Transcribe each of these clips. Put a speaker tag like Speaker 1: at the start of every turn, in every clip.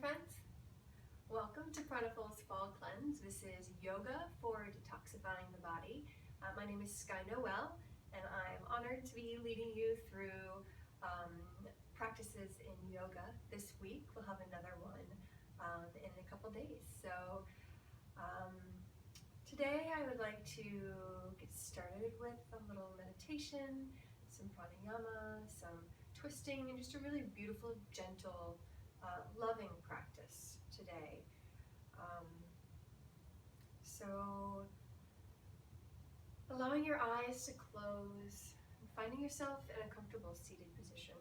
Speaker 1: friends. Welcome to Chronicles Fall Cleanse. This is yoga for detoxifying the body. My name is Skye Noel, and I'm honored to be leading you through practices in yoga. This week we'll have another one in a couple days. So today I would like to get started with a little meditation, some pranayama, some twisting, and just a really beautiful, gentle, loving practice today. So allowing your eyes to close and finding yourself in a comfortable seated position.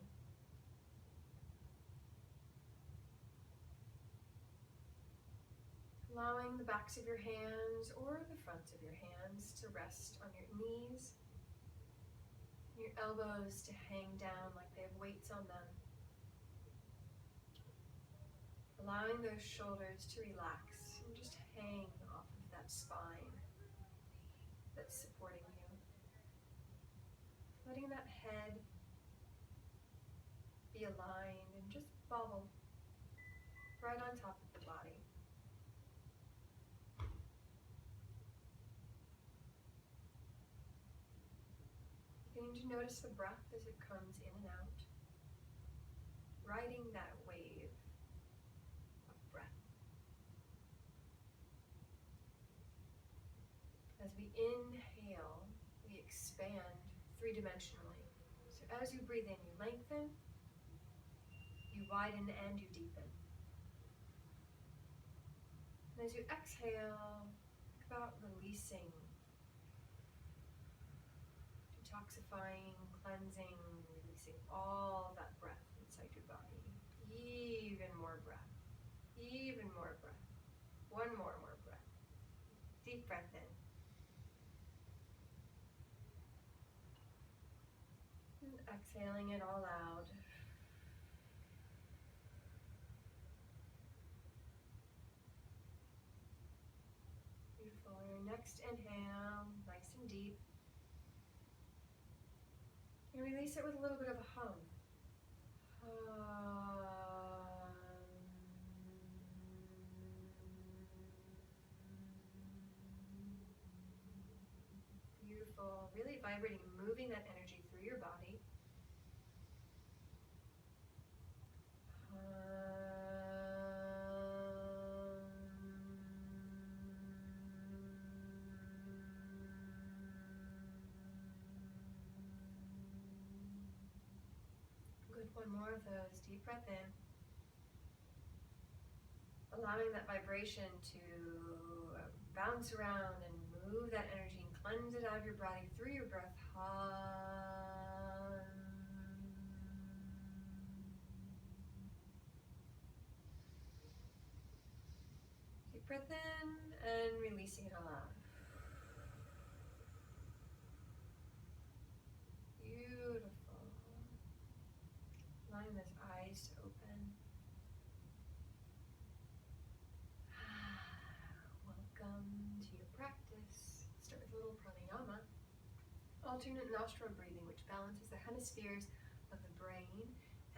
Speaker 1: Allowing the backs of your hands or the fronts of your hands to rest on your knees, your elbows to hang down like they have weights on them. Allowing those shoulders to relax and just hang off of that spine that's supporting you. Letting that head be aligned and just bobble right on top of the body. Beginning to notice the breath as it comes in and out, riding that wave of breath. As we inhale, we expand three-dimensionally. So as you breathe in, you lengthen, you widen, and you deepen. And as you exhale, think about releasing, detoxifying, cleansing, releasing all that breath inside your body. Even more breath. Even more breath. One more breath. Deep breath in. And exhaling it all out. Beautiful. On your next inhale, nice and deep. And release it with a little bit of a hum. Beautiful. Really vibrating, moving that energy through your body. Good, one more of those. Deep breath in. Allowing that vibration to bounce around and move that energy and cleanse it out of your body through your breath. Deep breath in and releasing it all out. Beautiful. Allowing those eyes to open. Welcome to your practice. Start with a little pranayama. Alternate nostril breathing, which balances the hemispheres of the brain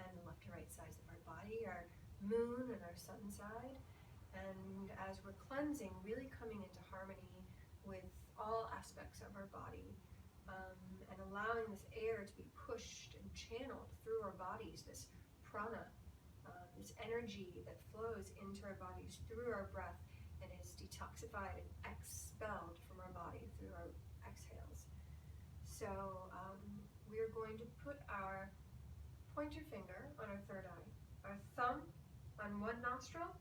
Speaker 1: and the left and right sides of our body, our moon and our sun side. And as we're cleansing, really coming into harmony with all aspects of our body, and allowing this air to be pushed and channeled through our bodies, this prana, this energy that flows into our bodies through our breath and is detoxified and expelled from our body through our exhales. So we're going to put our pointer finger on our third eye, our thumb on one nostril,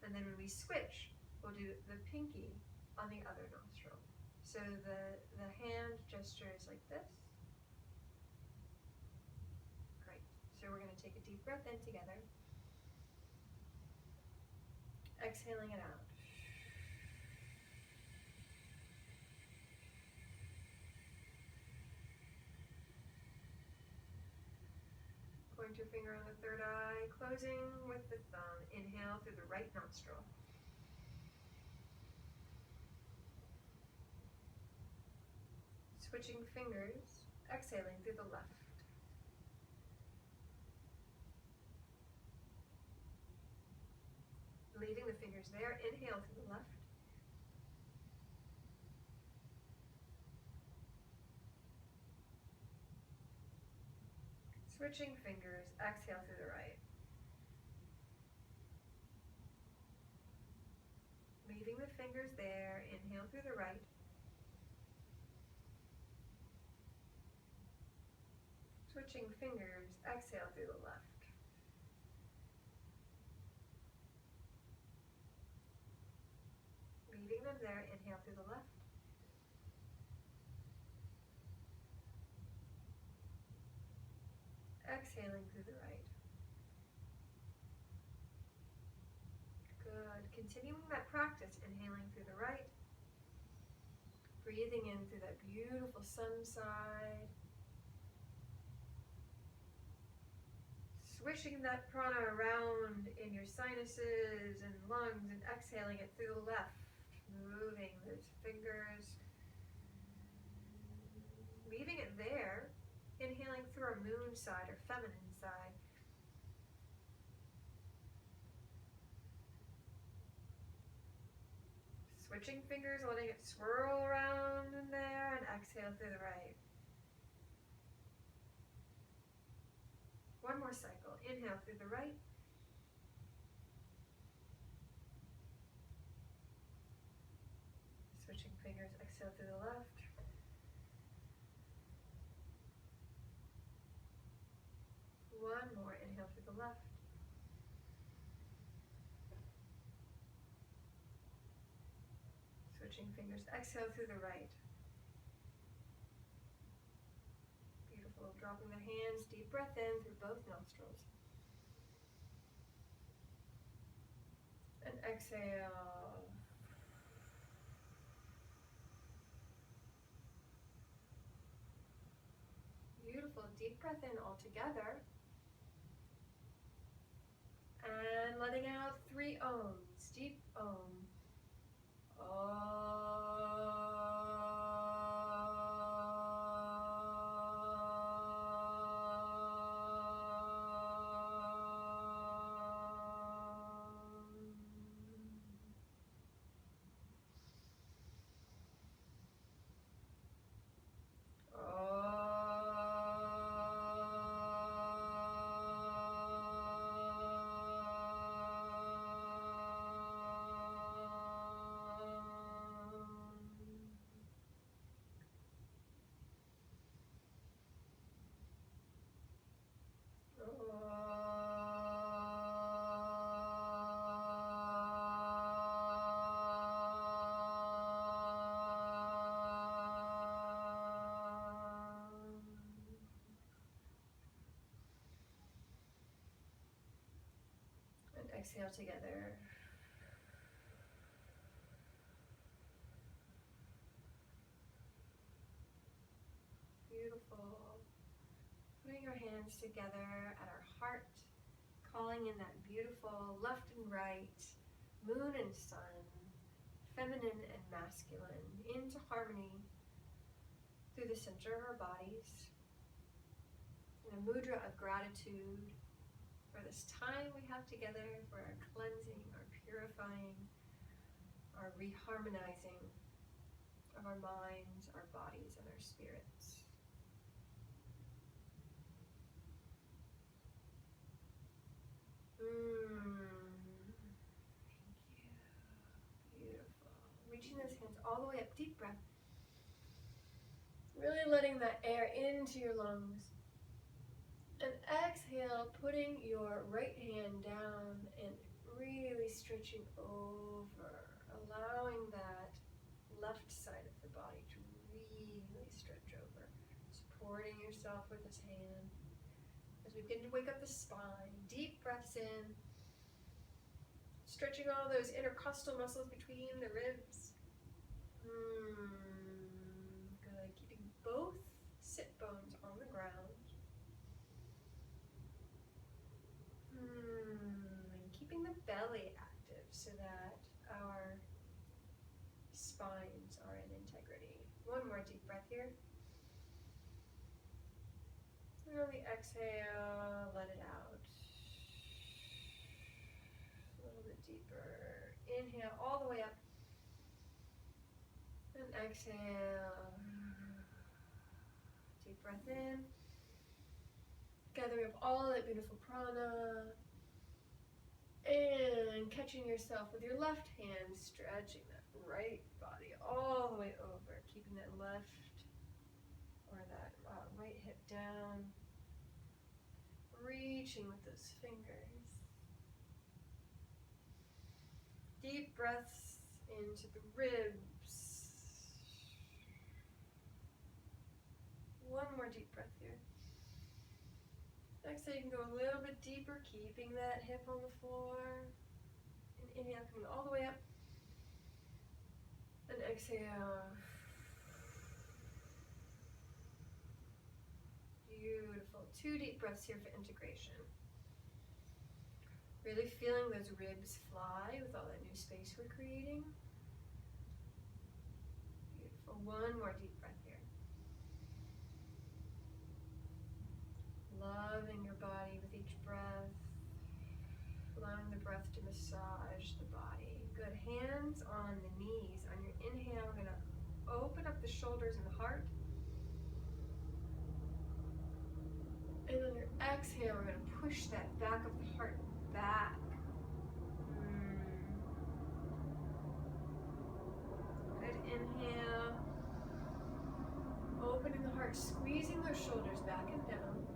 Speaker 1: and then when we switch, we'll do the pinky on the other nostril. So the hand gesture is like this. Great. So we're going to take a deep breath in together. Exhaling it out. Pointer finger on the third eye, closing with the thumb. Inhale through the right nostril. Switching fingers, exhaling through the left. the fingers there. Inhale through the left. Switching fingers, exhale through the right. Leaving the fingers there, inhale through the right. Switching fingers, exhale through the left. Leaving them there, inhale through the left. Exhaling through the right. Good. Continuing that practice, inhaling through the right. Breathing in through that beautiful sun side. Swishing that prana around in your sinuses and lungs and exhaling it through the left. Moving those fingers. Leaving it there. Inhaling through our moon side or feminine side. Switching fingers, letting it swirl around in there, and exhale through the right. One more cycle. Inhale through the right. Switching fingers, exhale through the left. One more, inhale through the left. Switching fingers, exhale through the right. Beautiful, dropping the hands, deep breath in through both nostrils. And exhale. Beautiful, deep breath in all together. And letting out 3 ohms, deep om. Exhale together. Beautiful. Putting our hands together at our heart, calling in that beautiful left and right, moon and sun, feminine and masculine, into harmony through the center of our bodies. In a mudra of gratitude for this time we have together, for our cleansing, our purifying, our reharmonizing of our minds, our bodies, and our spirits. Thank you. Beautiful. Reaching those hands all the way up, deep breath. Really letting that air into your lungs. And exhale, putting your right hand down and really stretching over, allowing that left side of the body to really stretch over. Supporting yourself with this hand. As we begin to wake up the spine, deep breaths in, stretching all those intercostal muscles between the ribs. Good, keeping both sit bones on the ground. And keeping the belly active so that our spines are in integrity. One more deep breath here. And on the exhale, let it out. A little bit deeper. Inhale all the way up. And exhale. Deep breath in. Gathering up all that beautiful prana. And catching yourself with your left hand, stretching that right body all the way over. Keeping that left or that right hip down. Reaching with those fingers. Deep breaths into the ribs. One more deep breath here. Exhale, you can go a little bit deeper, keeping that hip on the floor. And inhale, coming all the way up. And exhale. Beautiful. 2 deep breaths here for integration. Really feeling those ribs fly with all that new space we're creating. Beautiful. 1 more deep breath here. Loving your body with each breath. Allowing the breath to massage the body. Good. Hands on the knees. On your inhale, we're going to open up the shoulders and the heart. And on your exhale, we're going to push that back of the heart back. Good. Inhale. Opening the heart, squeezing those shoulders back and down.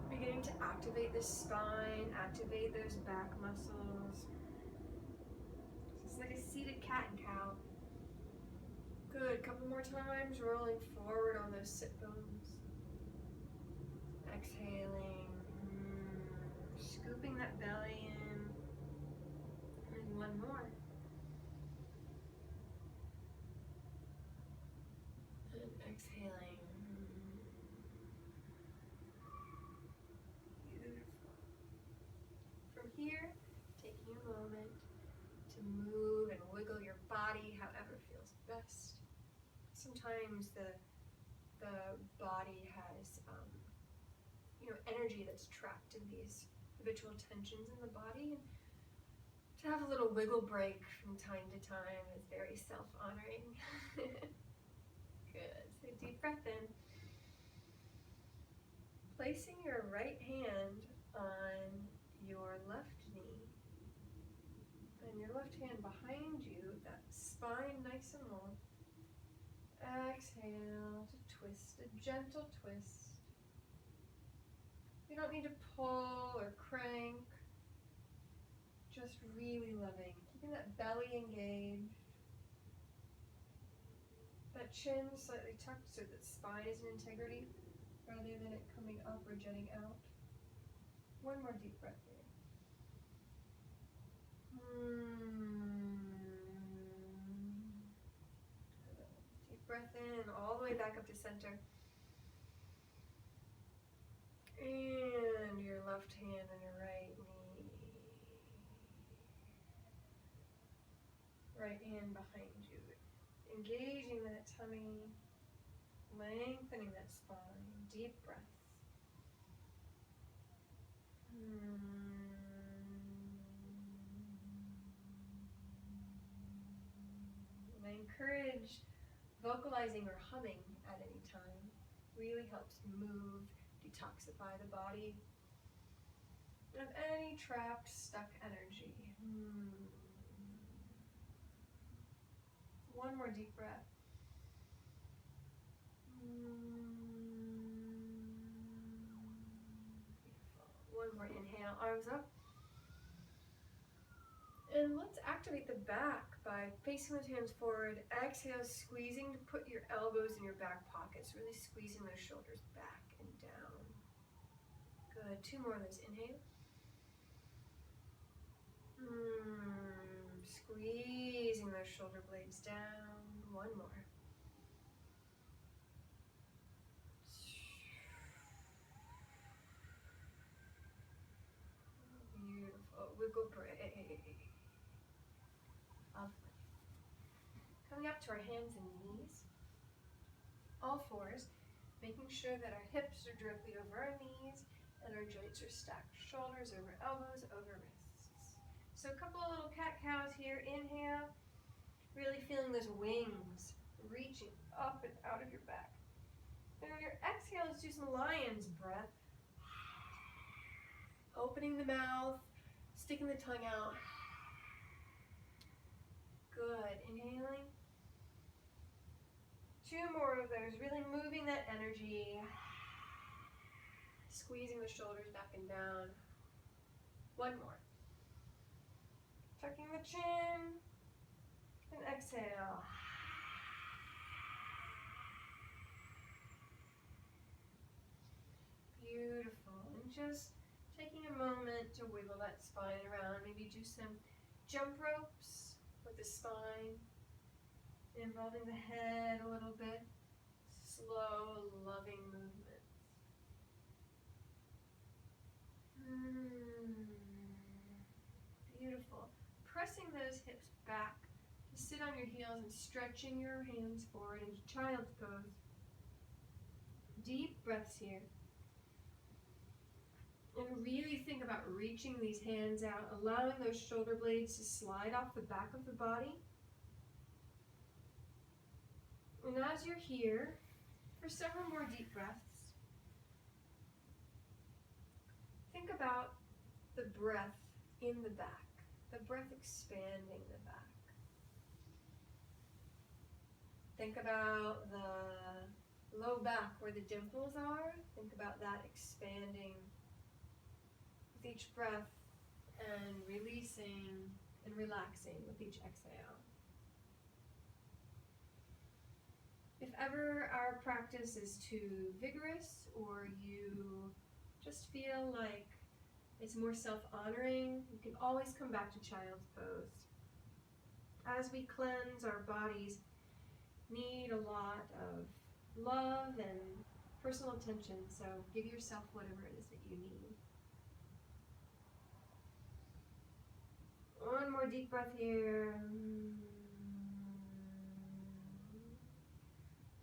Speaker 1: Beginning to activate the spine, activate those back muscles. It's like a seated cat and cow. Good. Couple more times, rolling forward on those sit bones. Exhaling. Scooping that belly in. And 1 more. And exhaling. Beautiful. From here, taking a moment to move and wiggle your body however feels best. Sometimes the body has energy that's trapped in these habitual tensions in the body. And to have a little wiggle break from time to time is very self-honoring. Good. So deep breath in. Placing your right hand on your left knee. And your left hand behind you, that spine nice and long. Exhale to twist, a gentle twist. You don't need to pull or crank. Just really loving. Keeping that belly engaged. That chin slightly tucked so that spine is in integrity rather than it coming up or jetting out. 1 more deep breath here. Deep breath in, all the way back up to center. And your left hand on your right knee. Right hand behind you. Engaging that tummy. Lengthening that spine. Deep breaths. I encourage vocalizing or humming at any time. Really helps move, detoxify the body of any trapped, stuck energy. 1 more deep breath. Beautiful. 1 more inhale, arms up. And let's activate the back by facing those hands forward. Exhale, squeezing to put your elbows in your back pockets. Really squeezing those shoulders back and down. Good. 2 more of those. Inhale. Squeezing those shoulder blades down. 1 more. Beautiful. Wiggle break. Lovely. Coming up to our hands and knees. All fours. Making sure that our hips are directly over our knees and our joints are stacked. Shoulders over elbows, over wrists. So a couple of little cat-cows here. Inhale, really feeling those wings reaching up and out of your back. And on your exhale, let's do some lion's breath. Opening the mouth, sticking the tongue out. Good. Inhaling. 2 more of those, really moving that energy. Squeezing the shoulders back and down. 1 more. Tucking the chin. And exhale. Beautiful. And just taking a moment to wiggle that spine around. Maybe do some jump ropes with the spine. Involving the head a little bit. Slow, loving movements. Beautiful. Pressing those hips back to sit on your heels and stretching your hands forward into child's pose. Deep breaths here. And really think about reaching these hands out, allowing those shoulder blades to slide off the back of the body. And as you're here, for several more deep breaths, think about the breath in the back, the breath expanding the back. Think about the low back where the dimples are. Think about that expanding with each breath and releasing and relaxing with each exhale. If ever our practice is too vigorous or you just feel like it's more self-honoring, you can always come back to child's pose. As we cleanse, our bodies need a lot of love and personal attention, so give yourself whatever it is that you need. 1 more deep breath here.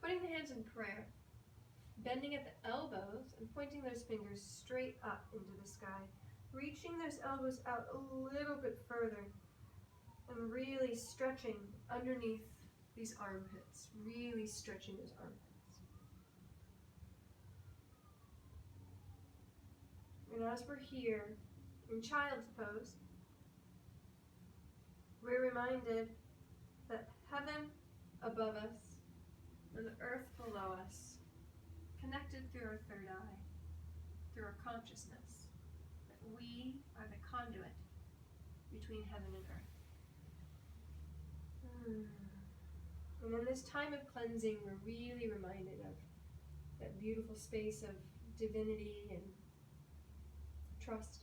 Speaker 1: Putting the hands in prayer, bending at the elbows and pointing those fingers straight up into the sky, reaching those elbows out a little bit further and really stretching underneath these armpits, really stretching those armpits. And as we're here in child's pose, we're reminded that heaven above us and the earth below us, connected through our third eye, through our consciousness, that we are the conduit between heaven and earth. And in this time of cleansing, we're really reminded of that beautiful space of divinity and trust.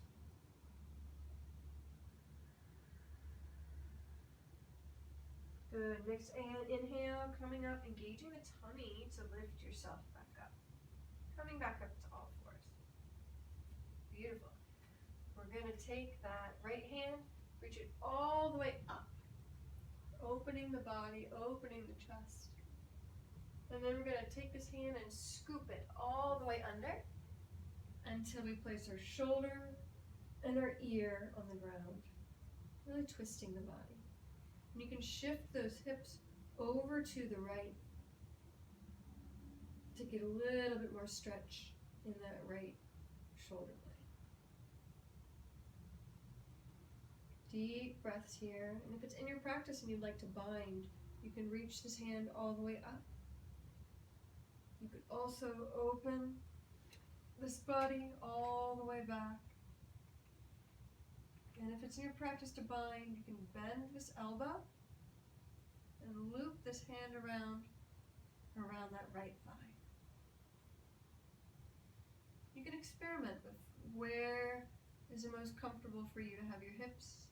Speaker 1: Good. Next inhale, coming up, engaging the tummy to lift yourself back up. Coming back up to all fours. Beautiful. We're going to take that right hand, reach it all the way up. Opening the body, opening the chest. And then we're going to take this hand and scoop it all the way under until we place our shoulder and our ear on the ground. Really twisting the body. And you can shift those hips over to the right to get a little bit more stretch in that right shoulder blade. Deep breaths here. And if it's in your practice and you'd like to bind, you can reach this hand all the way up. You could also open this body all the way back. And if it's in your practice to bind, you can bend this elbow and loop this hand around that right thigh. You can experiment with where is it most comfortable for you to have your hips.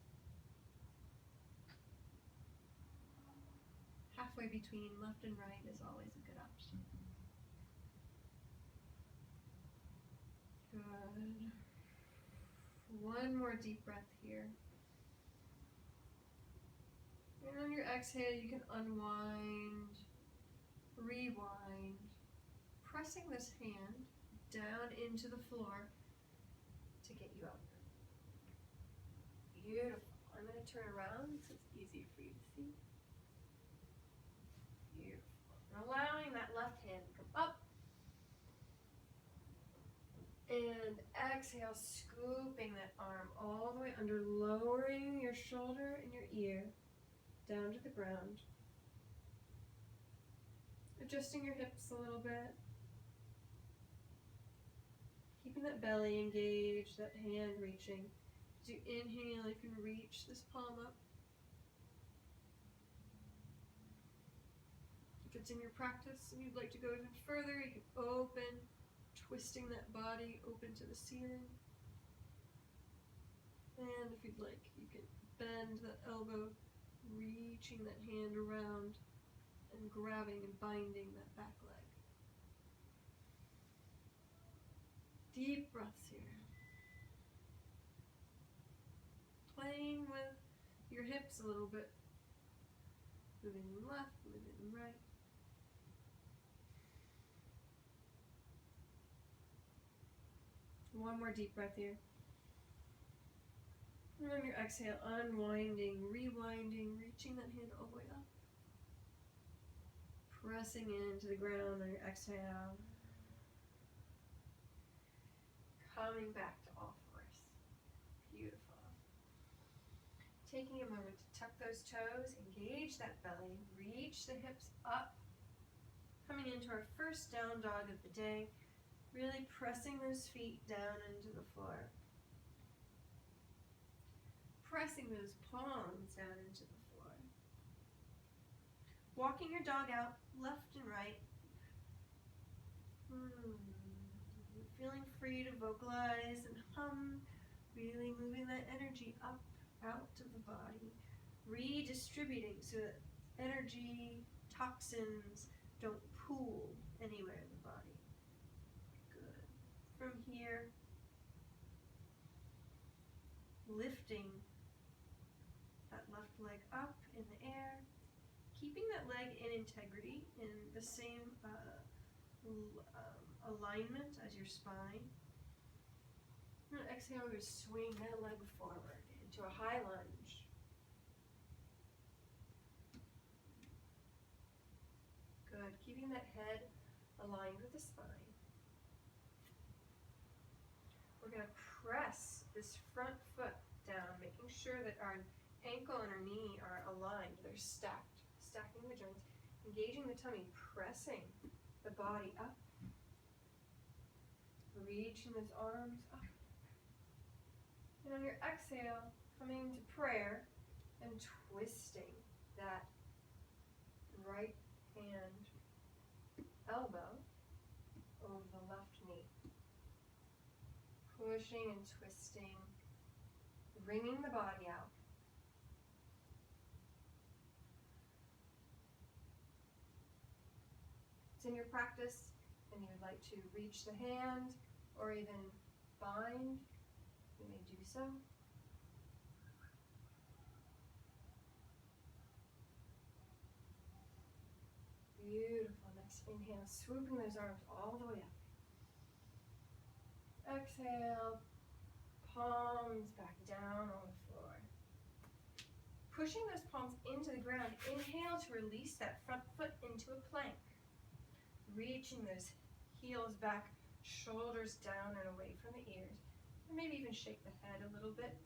Speaker 1: Halfway between left and right is always a good option. Good. 1 more deep breath here. And on your exhale, you can unwind, rewind, pressing this hand down into the floor to get you up. Beautiful. And turn around so it's easier for you to see. Beautiful. And allowing that left hand to come up. And exhale, scooping that arm all the way under, lowering your shoulder and your ear down to the ground. Adjusting your hips a little bit. Keeping that belly engaged, that hand reaching. As you inhale, you can reach this palm up. If it's in your practice and you'd like to go even further, you can open, twisting that body open to the ceiling. And if you'd like, you can bend that elbow, reaching that hand around and grabbing and binding that back leg. Deep breaths here. Playing with your hips a little bit. Moving them left, moving them right. One more deep breath here. And on your exhale, unwinding, rewinding, reaching that hand all the way up. Pressing into the ground on your exhale. Coming back to all fours. Beautiful. Taking a moment to tuck those toes, engage that belly, reach the hips up. Coming into our first down dog of the day. Really pressing those feet down into the floor. Pressing those palms down into the floor. Walking your dog out left and right. Feeling free to vocalize and hum. Really moving that energy up, out of the body. Redistributing so that energy, toxins don't pool anywhere in the body. Good. From here, lifting that left leg up in the air, keeping that leg in integrity, in the same alignment as your spine. And exhale, we swing that leg forward into a high lunge. Good. Keeping that head aligned with the spine. We're going to press this front foot down, making sure that our ankle and our knee are aligned. They're stacked, stacking the joints, engaging the tummy, pressing the body up, reaching those arms up. And on your exhale, coming to prayer and twisting that right hand elbow over the left knee. Pushing and twisting, wringing the body out. If it's in your practice and you would like to reach the hand or even bind, you may do so. Beautiful. Next inhale, swooping those arms all the way up. Exhale, palms back down on the floor. Pushing those palms into the ground, inhale to release that front foot into a plank. Reaching those heels back, shoulders down and away from the ears. And maybe even shake the head a little bit,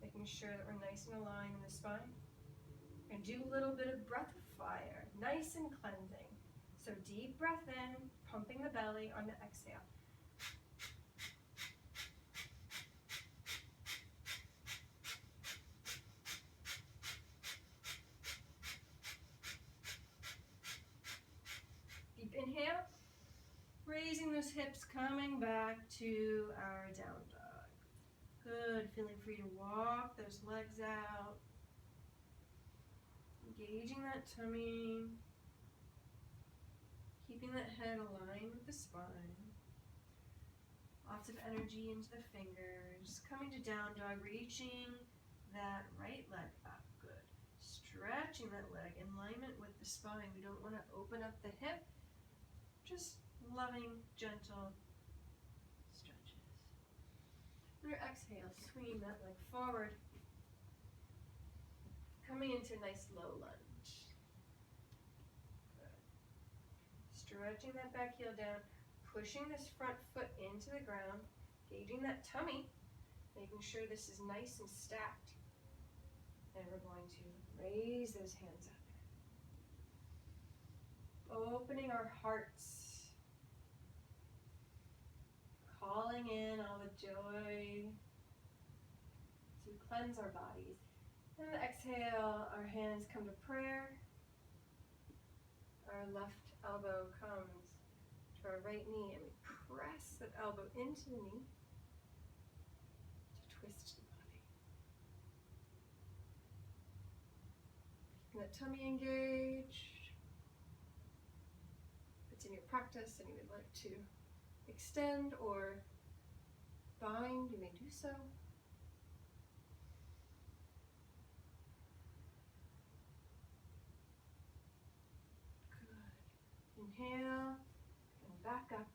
Speaker 1: making sure that we're nice and aligned in the spine. And do a little bit of breath of fire, nice and cleansing. So deep breath in, pumping the belly on the exhale. Deep inhale, raising those hips, coming back to our down dog. Good, feeling free to walk those legs out. Engaging that tummy. Keeping that head aligned with the spine. Lots of energy into the fingers. Coming to down dog, reaching that right leg up. Good. Stretching that leg in alignment with the spine. We don't want to open up the hip. Just loving, gentle stretches. On your exhale, swinging that leg forward. Coming into a nice low lunge. Good. Stretching that back heel down, pushing this front foot into the ground, gauging that tummy, making sure this is nice and stacked. And we're going to raise those hands up. Opening our hearts. Calling in all the joy to cleanse our bodies. And exhale, our hands come to prayer. Our left elbow comes to our right knee, and we press that elbow into the knee to twist the body. Let tummy engage. If it's in your practice and you would like to extend or bind, you may do so. Inhale, and back up.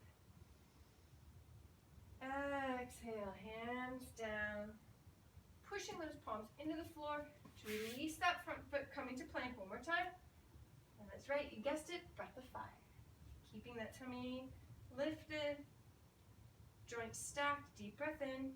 Speaker 1: Exhale, hands down. Pushing those palms into the floor to release that front foot, coming to plank one more time. And that's right, you guessed it, breath of fire. Keeping that tummy lifted, joints stacked, deep breath in.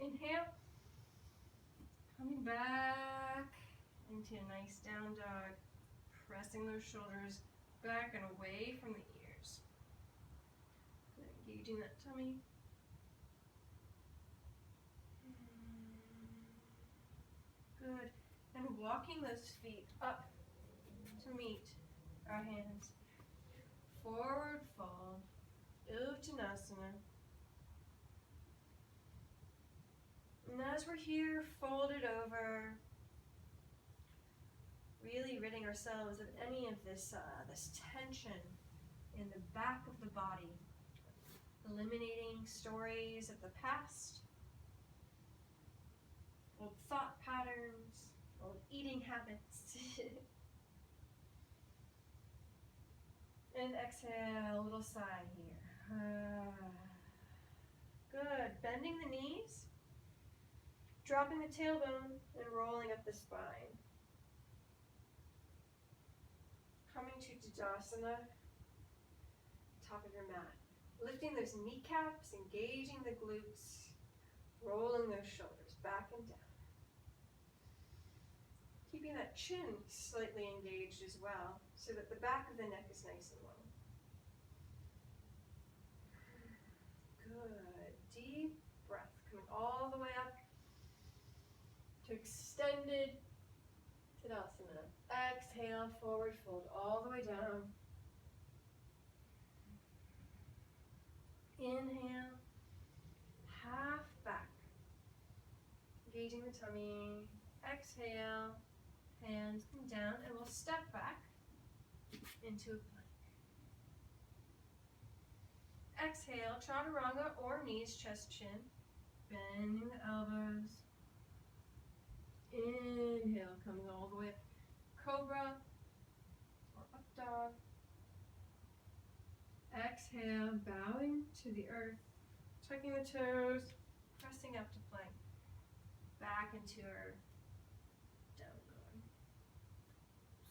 Speaker 1: Inhale, coming back into a nice down dog, pressing those shoulders back and away from the ears. Engaging that tummy. Good. And walking those feet up to meet our hands. Forward fold, Uttanasana. And as we're here, folded over, really ridding ourselves of any of this tension in the back of the body, eliminating stories of the past, old thought patterns, old eating habits. And exhale, a little sigh here. Good. Bending the knees. Dropping the tailbone and rolling up the spine. Coming to Detoxifying, top of your mat. Lifting those kneecaps, engaging the glutes, rolling those shoulders back and down. Keeping that chin slightly engaged as well, so that the back of the neck is nice and long. Good. Deep breath, coming all the way up to extended Tadasana. Exhale, forward fold all the way down. Inhale, half back. Engaging the tummy. Exhale, hands come down, and we'll step back into a plank. Exhale, chaturanga or knees, chest, chin. Bending the elbows. Inhale, coming all the way up. Cobra or up dog. Exhale, bowing to the earth, tucking the toes, pressing up to plank. Back into our down dog.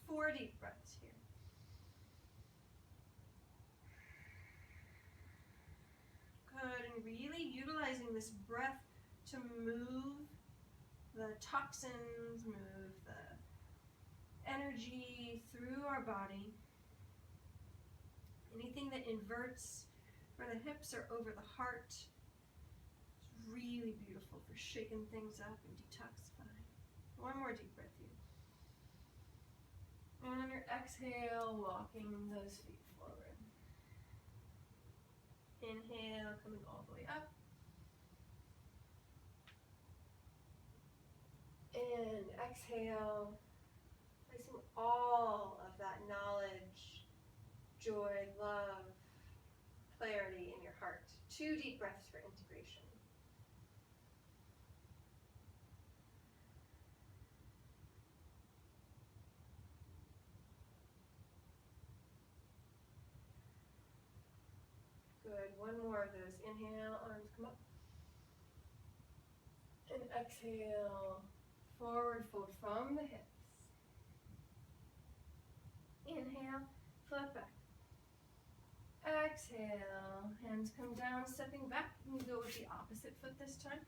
Speaker 1: 4 deep breaths here. Good, and really utilizing this breath to move the toxins, move the energy through our body. Anything that inverts for the hips or over the heart is really beautiful for shaking things up and detoxifying. 1 more deep breath here. And on your exhale, walking those feet forward. Inhale, coming all the way up. And exhale, placing all of that knowledge, joy, love, clarity in your heart. 2 deep breaths for integration. more of those. Inhale, arms come up. And exhale, forward fold from the hips. Inhale, flat back. Exhale, hands come down, stepping back. You go with the opposite foot this time.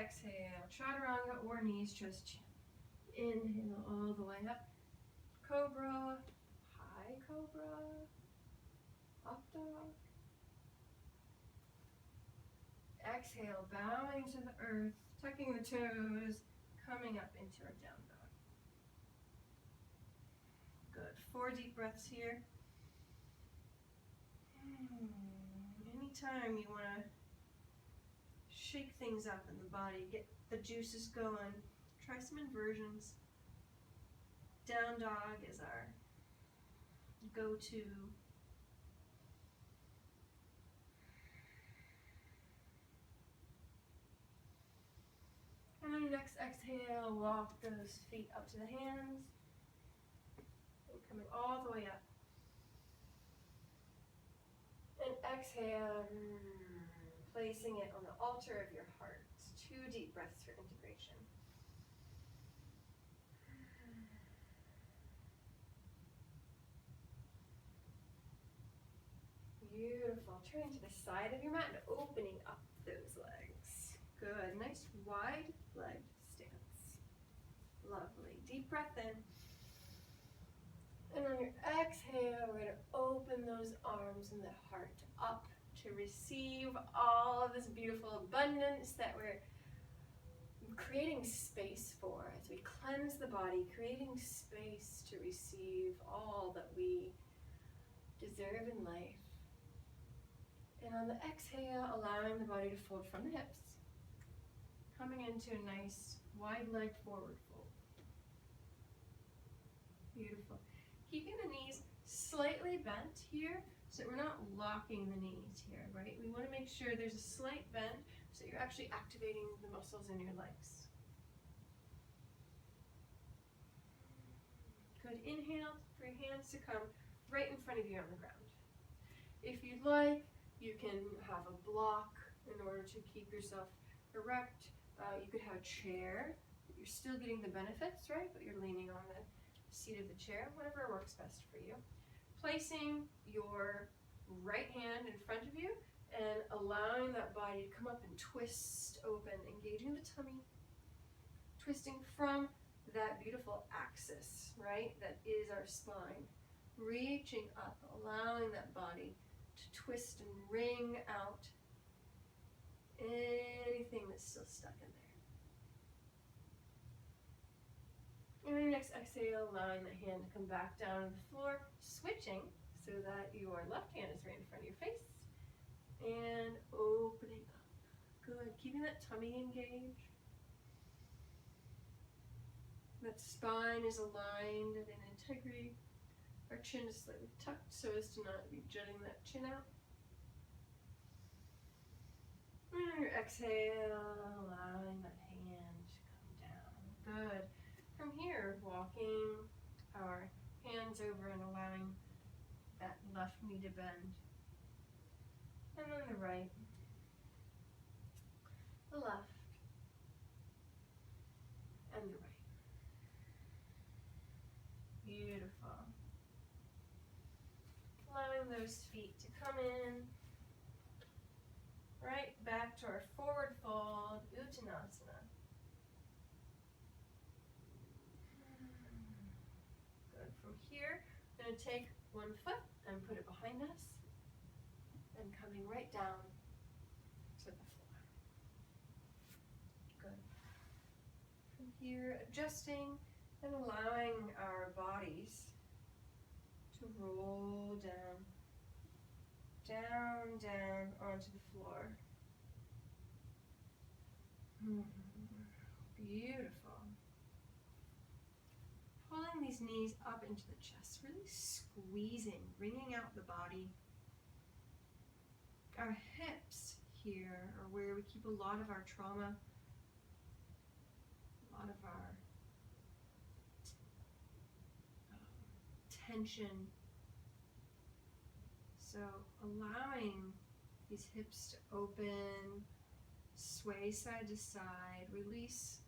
Speaker 1: Exhale, chaturanga or knees, chest, chin. Inhale all the way up. Cobra, high cobra, up dog. Exhale, bowing to the earth, tucking the toes, coming up into our down dog. Good. 4 deep breaths here. Anytime you want to shake things up in the body, get the juices going, try some inversions. Down dog is our go-to. And on your next exhale, walk those feet up to the hands. And coming all the way up. And exhale, placing it on the altar of your heart. 2 deep breaths for integration. Beautiful. Turning to the side of your mat and opening up those legs. Good. Nice wide leg stance. Lovely. Deep breath in. And on your exhale, we're going to open those arms and the heart up to receive all of this beautiful abundance that we're creating space for as we cleanse the body, creating space to receive all that we deserve in life. And on the exhale, allowing the body to fold from the hips, coming into a nice wide leg forward fold. Beautiful. Keeping the knees slightly bent here so that we're not locking the knees here, right? We want to make sure there's a slight bend so that you're actually activating the muscles in your legs. Good. Inhale for your hands to come right in front of you on the ground. If you'd like, you can have a block in order to keep yourself erect. You could have a chair. You're still getting the benefits, right? But you're leaning on the seat of the chair, whatever works best for you. Placing your right hand in front of you and allowing that body to come up and twist open, engaging the tummy, twisting from that beautiful axis, right? That is our spine. Reaching up, allowing that body to twist and wring out anything that's still stuck in there. And on your next exhale, allowing the hand to come back down to the floor, switching so that your left hand is right in front of your face, and opening up. Good. Keeping that tummy engaged. That spine is aligned and in integrity. Our chin is slightly tucked so as to not be jutting that chin out. And on your exhale, allowing that hand to come down. Good. From here, walking our hands over and allowing that left knee to bend. And then the right, the left, and the right. Beautiful. Allowing those feet to come in, right back to our forward fold, Uttanasana. Good. From here, I'm going to take one foot and put it behind us, and coming right down to the floor. Good. From here, adjusting and allowing our bodies to roll down, down, down onto the floor. Beautiful. Pulling these knees up into the chest, really squeezing, wringing out the body. Our hips here are where we keep a lot of our trauma, a lot of our tension. So allowing these hips to open, sway side to side, release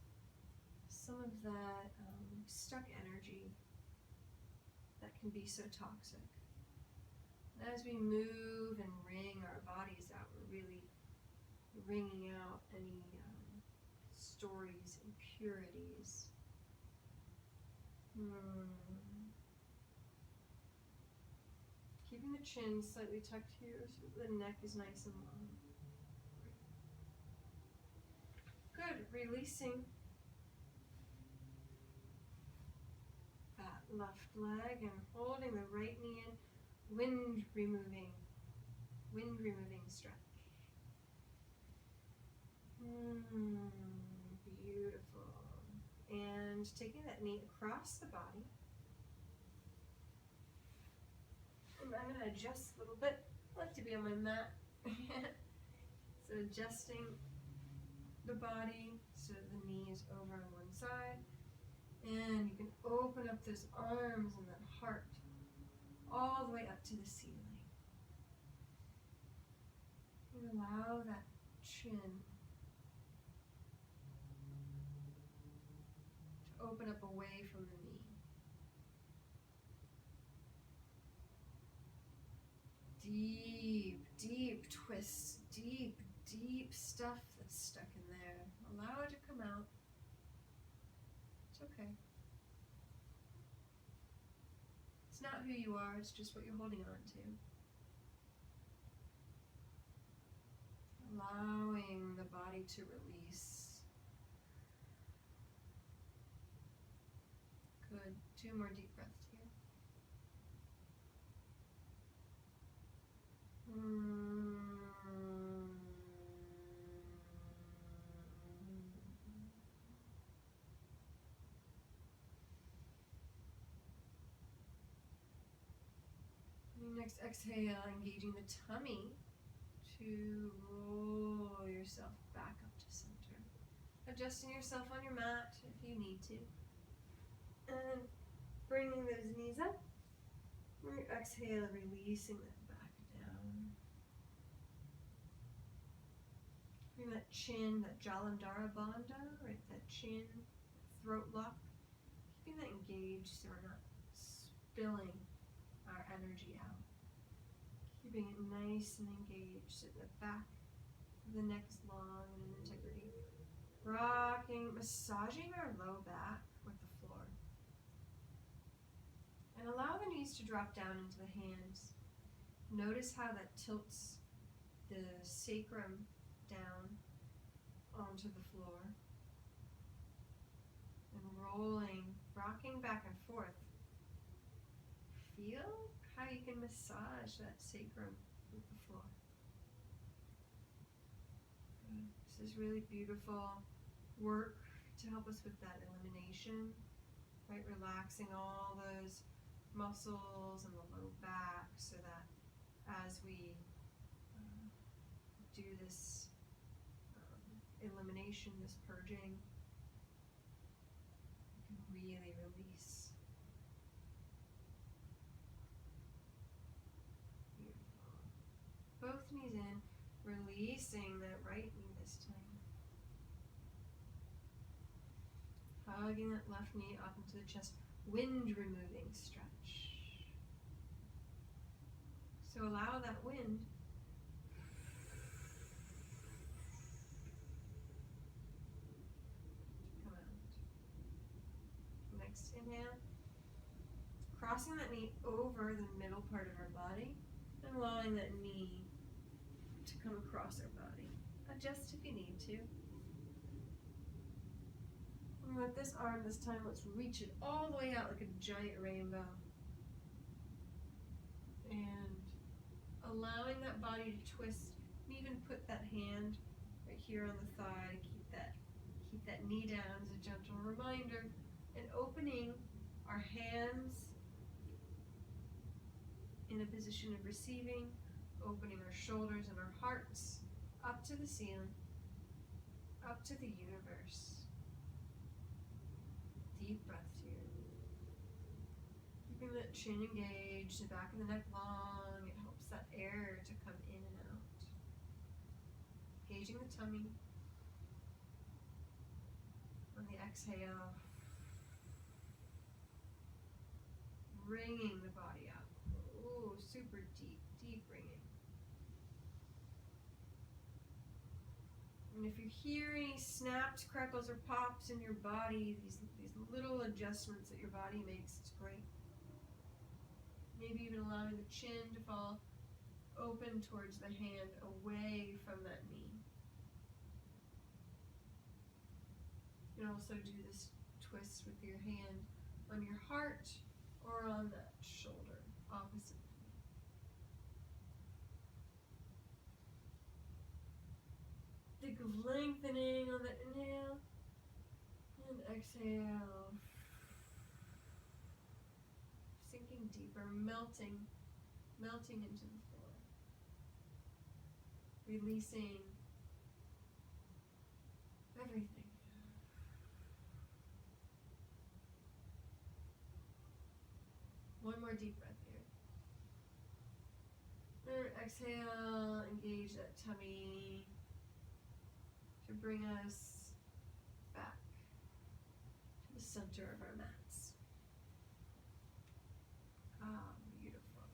Speaker 1: some of that stuck energy that can be so toxic. And as we move and wring our bodies out, we're really wringing out any stories, impurities. Keeping the chin slightly tucked here so the neck is nice and long. Good. Releasing that left leg and holding the right knee in. Wind removing stretch. Beautiful. And taking that knee across the body. And I'm going to adjust a little bit. I like to be on my mat. So adjusting the body so the knee is over on one side. And you can open up those arms and that heart all the way up to the ceiling. And allow that chin to open up away from the knee. Deep, deep twists, deep, deep stuff that's stuck in there. Allow it to come out. It's okay. It's not who you are, it's just what you're holding on to. Allowing the body to release. Good. 2 more deep breaths here. Next exhale, engaging the tummy to roll yourself back up to center. Adjusting yourself on your mat if you need to. And bringing those knees up. Exhale, releasing that back down. Bring that chin, that Jalandhara Bandha, right? That chin, throat lock. Keeping that engaged so we're not spilling our energy out. Keeping it nice and engaged so the back of the neck is long and in integrity. Rocking, massaging our low back with the floor. And allow the knees to drop down into the hands. Notice how that tilts the sacrum down onto the floor. And rolling, rocking back and forth. Feel how you can massage that sacrum with the floor. Good. This is really beautiful work to help us with that elimination, right? Relaxing all those muscles in the low back so that as we do this elimination, this purging, you can really release. Both knees in, releasing that right knee this time. Hugging that left knee up into the chest, wind removing stretch. So allow that wind to come out. Next inhale, crossing that knee over the middle part of our body and allowing that knee to come across our body. Adjust if you need to. And with this arm this time, let's reach it all the way out like a giant rainbow. And allowing that body to twist, and even put that hand right here on the thigh to keep that knee down as a gentle reminder, and opening our hands in a position of receiving, opening our shoulders and our hearts up to the ceiling, up to the universe. Deep breaths here. Keeping that chin engaged, the back of the neck long. It helps Release that air to come in and out. Engaging the tummy. On the exhale, bringing the body up. Oh, super deep, deep bringing. And if you hear any snaps, crackles, or pops in your body, these little adjustments that your body makes, it's great. Maybe even allowing the chin to fall open towards the hand, away from that knee. You can also do this twist with your hand on your heart or on that shoulder, opposite. Think of lengthening on the inhale and exhale. Sinking deeper, melting into the floor. Releasing everything. One more deep breath here. And exhale, engage that tummy to bring us back to the center of our mats. Ah, beautiful.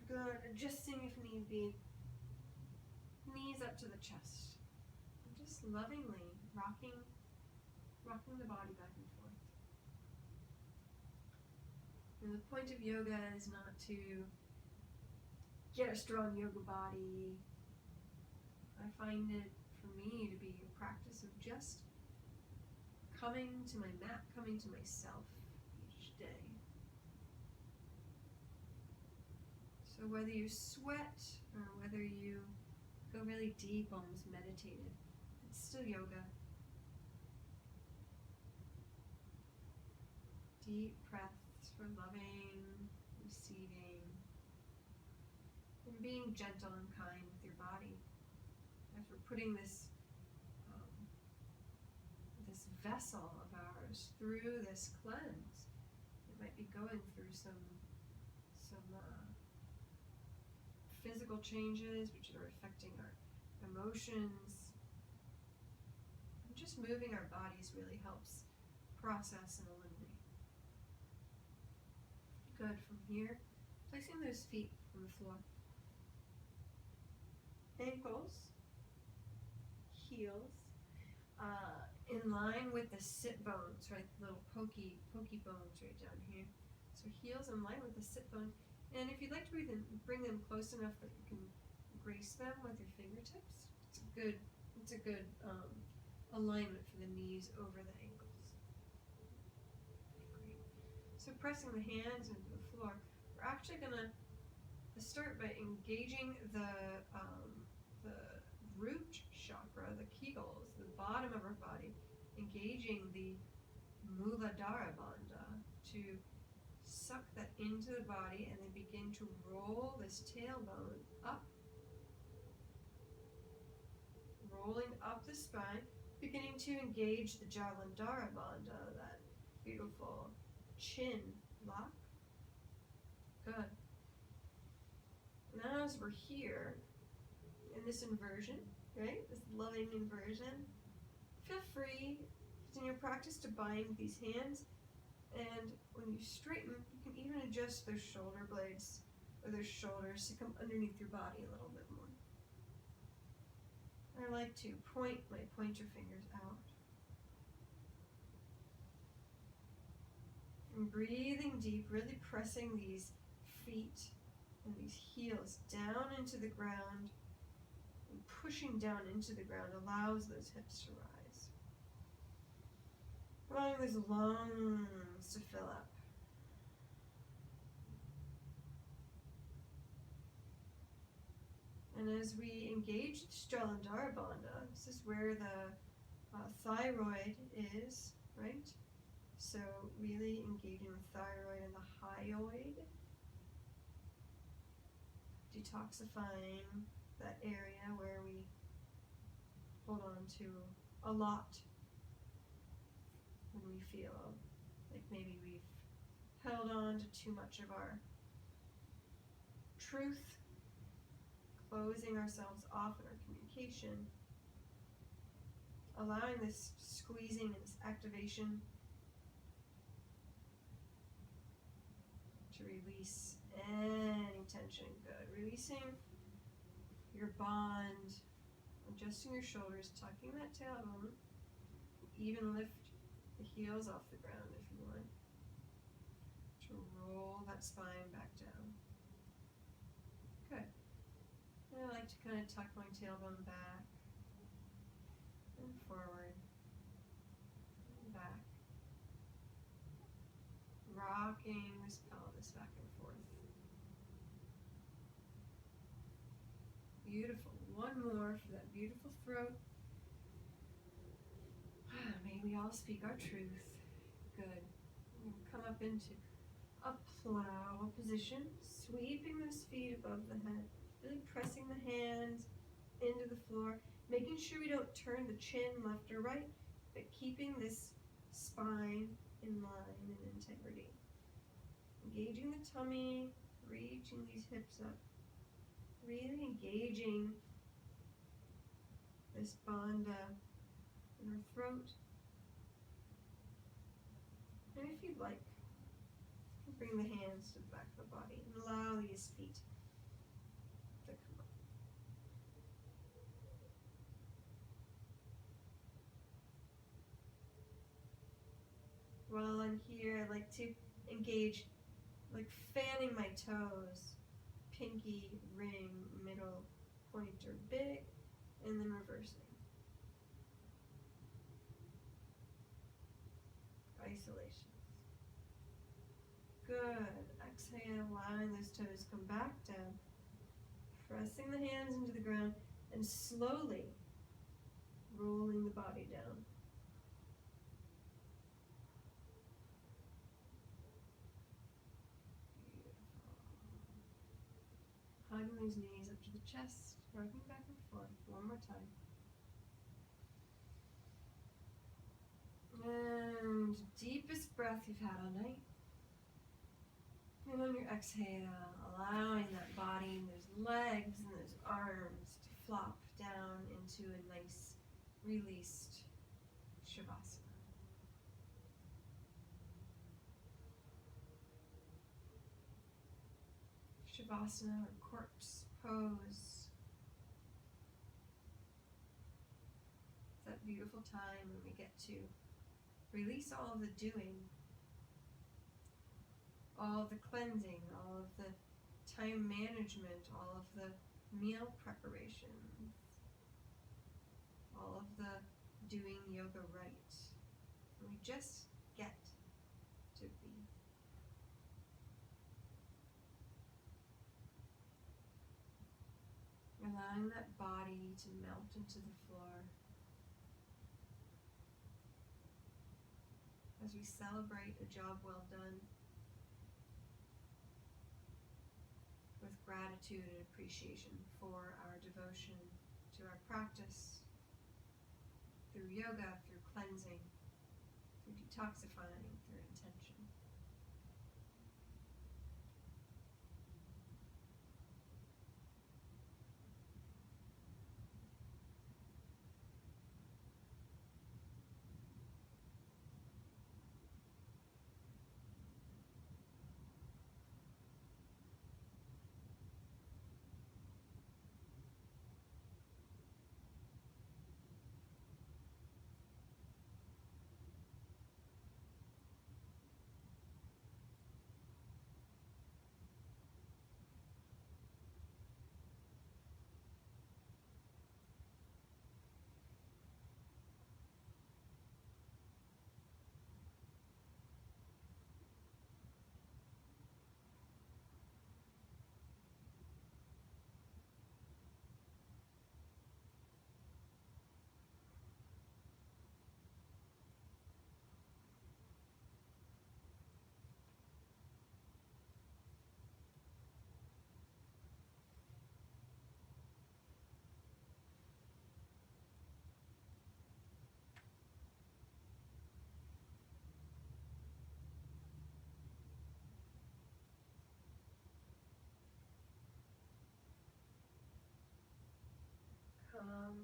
Speaker 1: Good. Adjusting if need be. Knees up to the chest. And just lovingly rocking the body back and forth. And the point of yoga is not to get a strong yoga body. I find it, for me, to be a practice of just coming to my mat, coming to myself each day. So whether you sweat or whether you go really deep, almost meditative, it's still yoga. Deep breaths for loving, receiving, and being gentle and kind with your body. As we're putting this vessel of ours through this cleanse, it might be going through some physical changes which are affecting our emotions. And just moving our bodies really helps process and eliminate. Good. From here, placing those feet on the floor. Ankles, heels, in line with the sit bones, right? The little pokey bones right down here. So heels in line with the sit bones. And if you'd like to bring them close enough that you can grace them with your fingertips, it's a good alignment for the knees over the ankles. Great. So pressing the hands into the floor, we're actually gonna start by engaging the root chakra, the kegels, the bottom of our body, engaging the Muladhara Bandha to suck that into the body and then begin to roll this tailbone up, rolling up the spine, beginning to engage the Jalandhara Bandha, that beautiful chin lock. Good. Now as we're here, in this inversion, right? This loving inversion. Feel free in your practice to bind these hands, and when you straighten, you can even adjust those shoulder blades or those shoulders to come underneath your body a little bit more. I like to point my pointer fingers out. And breathing deep, really pressing these feet and these heels down into the ground. Pushing down into the ground allows those hips to rise. Allowing those lungs to fill up. And as we engage the Jalandhara Bandha, this is where the thyroid is, right? So really engaging the thyroid and the hyoid. Detoxifying that area where we hold on to a lot when we feel like maybe we've held on to too much of our truth, closing ourselves off in our communication, allowing this squeezing and this activation to release any tension. Good. Releasing your bond, adjusting your shoulders, tucking that tailbone, even lift the heels off the ground if you want, to roll that spine back down. Good. And I like to kind of tuck my tailbone back and forward and back, rocking this pelvis back and forth. Beautiful. One more for that beautiful throat. May we all speak our truth. Good. We'll come up into a plow position, sweeping those feet above the head, really pressing the hands into the floor, making sure we don't turn the chin left or right, but keeping this spine in line and integrity. Engaging the tummy, reaching these hips up, really engaging this bandha in our throat. And if you'd like, bring the hands to the back of the body and allow these feet to come up. While I'm here, I like to engage, like fanning my toes, pinky, ring, middle, pointer, big, and then reversing. Isolations. Good. Exhale, allowing those toes come back down, pressing the hands into the ground, and slowly rolling the body down. Beautiful. Hugging those knees up to the chest, rocking back and forth. One more time. And deepest breath you've had all night. And on your exhale, allowing that body and those legs and those arms to flop down into a nice released Shavasana. Shavasana or corpse pose. It's that beautiful time when we get to release all of the doing, all of the cleansing, all of the time management, all of the meal preparation, all of the doing yoga right. And we just get to be. Allowing that body to melt into the floor as we celebrate a job well done with gratitude and appreciation for our devotion to our practice through yoga, through cleansing, through detoxifying, through intention. Come,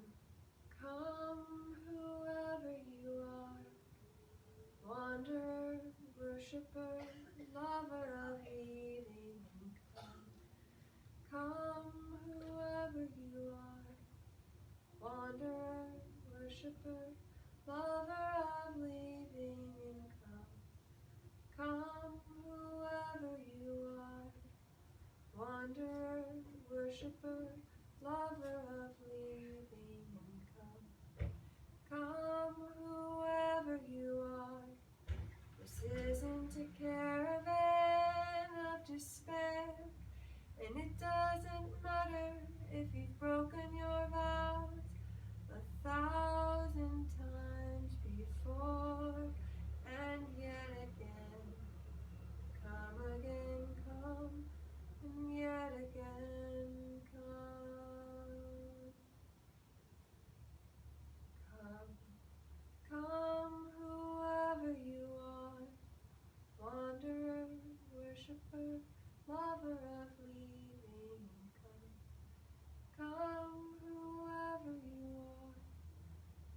Speaker 1: come, whoever you are, wanderer, worshipper, lover of leaving, and come, whoever you are, wanderer, worshipper, lover of leaving, and come, whoever you are, wanderer, worshipper, lover of leaving, and come, whoever you are. This isn't a caravan of despair, and it doesn't matter if you've broken your vows 1,000 times before, and yet again, come again, come, and yet again, come. Come, whoever you are, wanderer, worshipper, lover of leaving, come, whoever you are.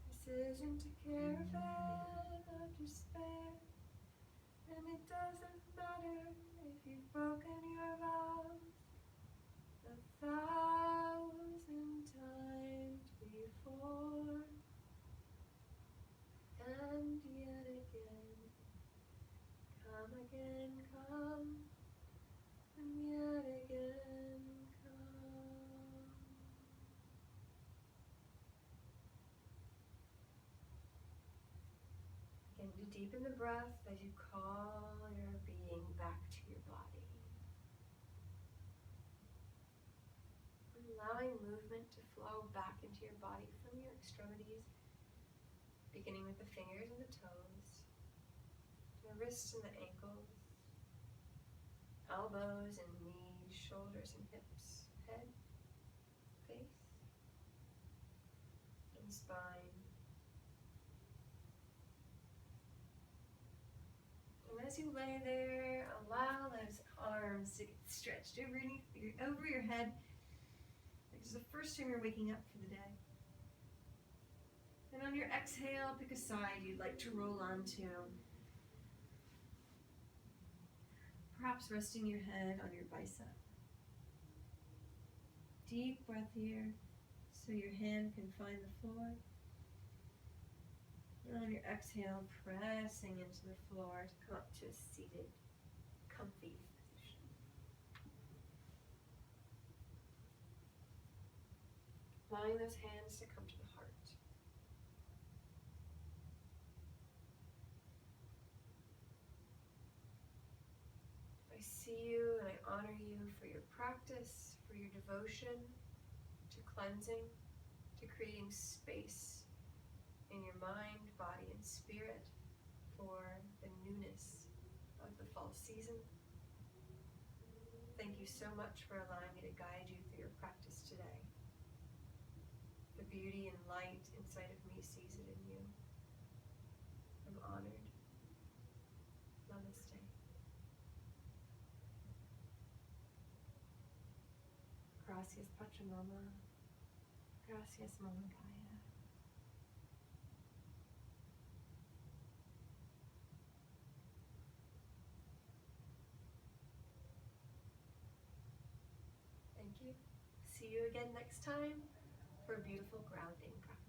Speaker 1: This isn't a caravan of despair, and it doesn't matter if you've broken your vows 1,000 times before, and yet again, come again, come, and yet again, come. Begin to deepen the breath as you call your being back to your body. Allowing movement to flow back into your body from your extremities, beginning with the fingers and the toes, the wrists and the ankles, elbows and knees, shoulders and hips, head, face, and spine. And as you lay there, allow those arms to get stretched over your head. This is the first time you're waking up for the day. And on your exhale, pick a side you'd like to roll onto. Perhaps resting your head on your bicep. Deep breath here, so your hand can find the floor. And on your exhale, pressing into the floor to come up to a seated, comfy position. Allowing those hands to come to the heart. I see you and I honor you for your practice, for your devotion to cleansing, to creating space in your mind, body, and spirit for the newness of the fall season. Thank you so much for allowing me to guide you through your practice today. The beauty and light inside of me sees it in you. I'm honored. Namaste. Gracias, Pachamama. Gracias, Mama Gaia. Thank you. See you again next time for a beautiful grounding practice.